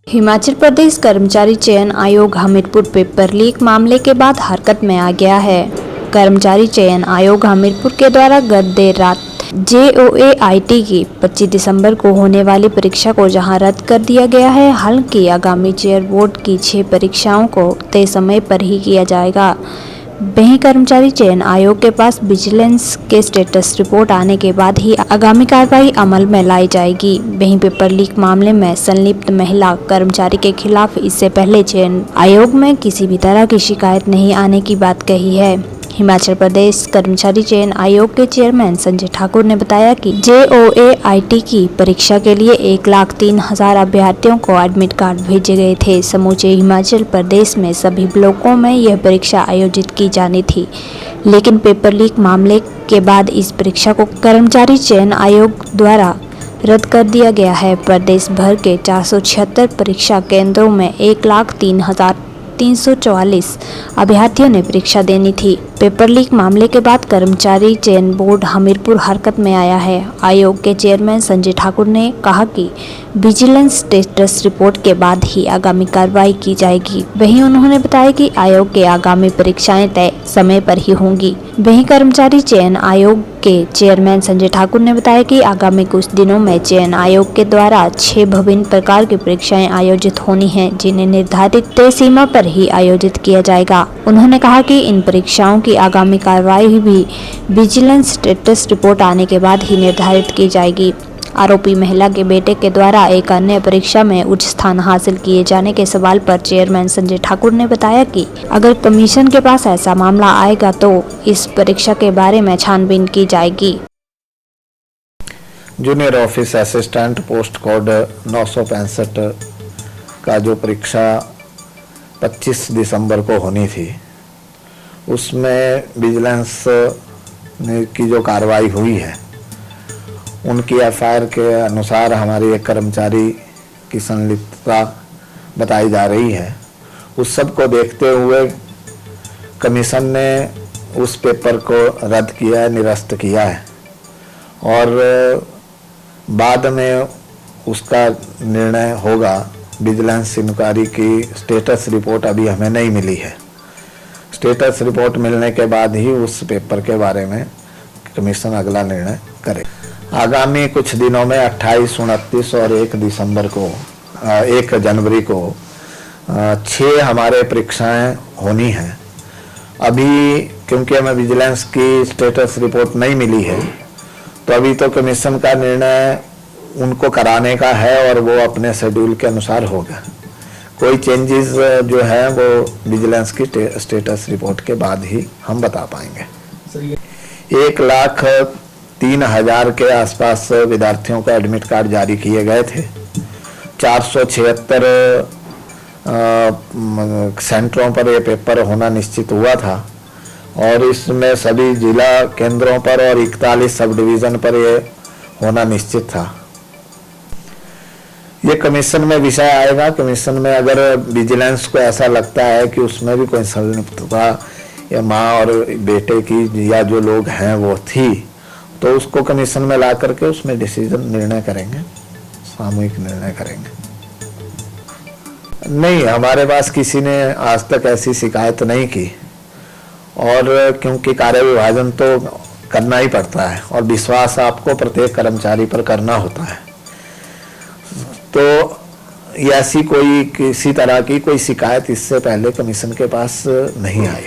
हिमाचल प्रदेश कर्मचारी चयन आयोग हमीरपुर पेपर लीक मामले के बाद हरकत में आ गया है। कर्मचारी चयन आयोग हमीरपुर के द्वारा गत देर रात JOAIT की 25 दिसंबर को होने वाली परीक्षा को जहां रद्द कर दिया गया है, हालांकि आगामी चेयर बोर्ड की 6 परीक्षाओं को तय समय पर ही किया जाएगा। वहीं कर्मचारी चयन आयोग के पास विजिलेंस के स्टेटस रिपोर्ट आने के बाद ही आगामी कार्रवाई अमल में लाई जाएगी। वहीं पेपर लीक मामले में संलिप्त महिला कर्मचारी के खिलाफ इससे पहले चयन आयोग में किसी भी तरह की शिकायत नहीं आने की बात कही है। हिमाचल प्रदेश कर्मचारी चयन आयोग के चेयरमैन संजय ठाकुर ने बताया कि JOAIT की परीक्षा के लिए 1,03,000 अभ्यर्थियों को एडमिट कार्ड भेजे गए थे। समूचे हिमाचल प्रदेश में सभी ब्लॉकों में यह परीक्षा आयोजित की जानी थी, लेकिन पेपर लीक मामले के बाद इस परीक्षा को कर्मचारी चयन आयोग द्वारा रद्द कर दिया गया है। प्रदेश भर के 476 परीक्षा केंद्रों में 1,03,344 अभ्यर्थियों ने परीक्षा देनी थी। पेपर लीक मामले के बाद कर्मचारी चयन बोर्ड हमीरपुर हरकत में आया है। आयोग के चेयरमैन संजय ठाकुर ने कहा कि विजिलेंस स्टेटस रिपोर्ट के बाद ही आगामी कार्रवाई की जाएगी। वहीं उन्होंने बताया कि आयोग के आगामी परीक्षाएं तय समय पर ही होंगी। वहीं कर्मचारी चयन आयोग के चेयरमैन संजय ठाकुर ने बताया कि आगामी कुछ दिनों में चयन आयोग के द्वारा 6 विभिन्न प्रकार की परीक्षाएं आयोजित होनी हैं, जिन्हें निर्धारित तय सीमा पर ही आयोजित किया जाएगा। उन्होंने कहा कि इन परीक्षाओं की आगामी कार्रवाई भी विजिलेंस स्टेटस रिपोर्ट आने के बाद ही निर्धारित की जाएगी। आरोपी महिला के बेटे के द्वारा एक अन्य परीक्षा में उच्च स्थान हासिल किए जाने के सवाल पर चेयरमैन संजय ठाकुर ने बताया कि अगर कमीशन के पास ऐसा मामला आएगा तो इस परीक्षा के बारे में छानबीन की जाएगी। Junior office assistant post code 965 का जो परीक्षा 25 दिसंबर को होनी थी, उसमें विजिलेंस की जो कार्रवाई हुई है, उनकी FIR के अनुसार हमारी एक कर्मचारी की संलिप्तता बताई जा रही है। उस सब को देखते हुए कमीशन ने उस पेपर को रद्द किया है, निरस्त किया है और बाद में उसका निर्णय होगा। विजिलेंस इंक्वायरी की स्टेटस रिपोर्ट अभी हमें नहीं मिली है। स्टेटस रिपोर्ट मिलने के बाद ही उस पेपर के बारे में कमीशन अगला निर्णय करे। आगामी कुछ दिनों में 28, 29 और 1 जनवरी को 6 हमारे परीक्षाएं होनी हैं। अभी क्योंकि हमें विजिलेंस की स्टेटस रिपोर्ट नहीं मिली है, तो अभी तो कमीशन का निर्णय उनको कराने का है और वो अपने शेड्यूल के अनुसार होगा। कोई चेंजेस जो है वो विजिलेंस की स्टेटस रिपोर्ट के बाद ही हम बता पाएंगे। 1,03,000 के आसपास विद्यार्थियों को एडमिट कार्ड जारी किए गए थे। 476 सेंटरों पर ये पेपर होना निश्चित हुआ था और इसमें सभी जिला केंद्रों पर और 41 सब डिवीज़न पर ये होना निश्चित था। ये कमीशन में विषय आएगा। कमीशन में अगर विजिलेंस को ऐसा लगता है कि उसमें भी कोई संलिप्तता या माँ और बेटे की या जो लोग हैं वो थी, तो उसको कमीशन में ला करके उसमें डिसीजन निर्णय करेंगे, सामूहिक निर्णय करेंगे। नहीं, हमारे पास किसी ने आज तक ऐसी शिकायत नहीं की और क्योंकि कार्य विभाजन तो करना ही पड़ता है और विश्वास आपको प्रत्येक कर्मचारी पर करना होता है, तो ऐसी कोई किसी तरह की कोई शिकायत इससे पहले कमीशन के पास नहीं आई।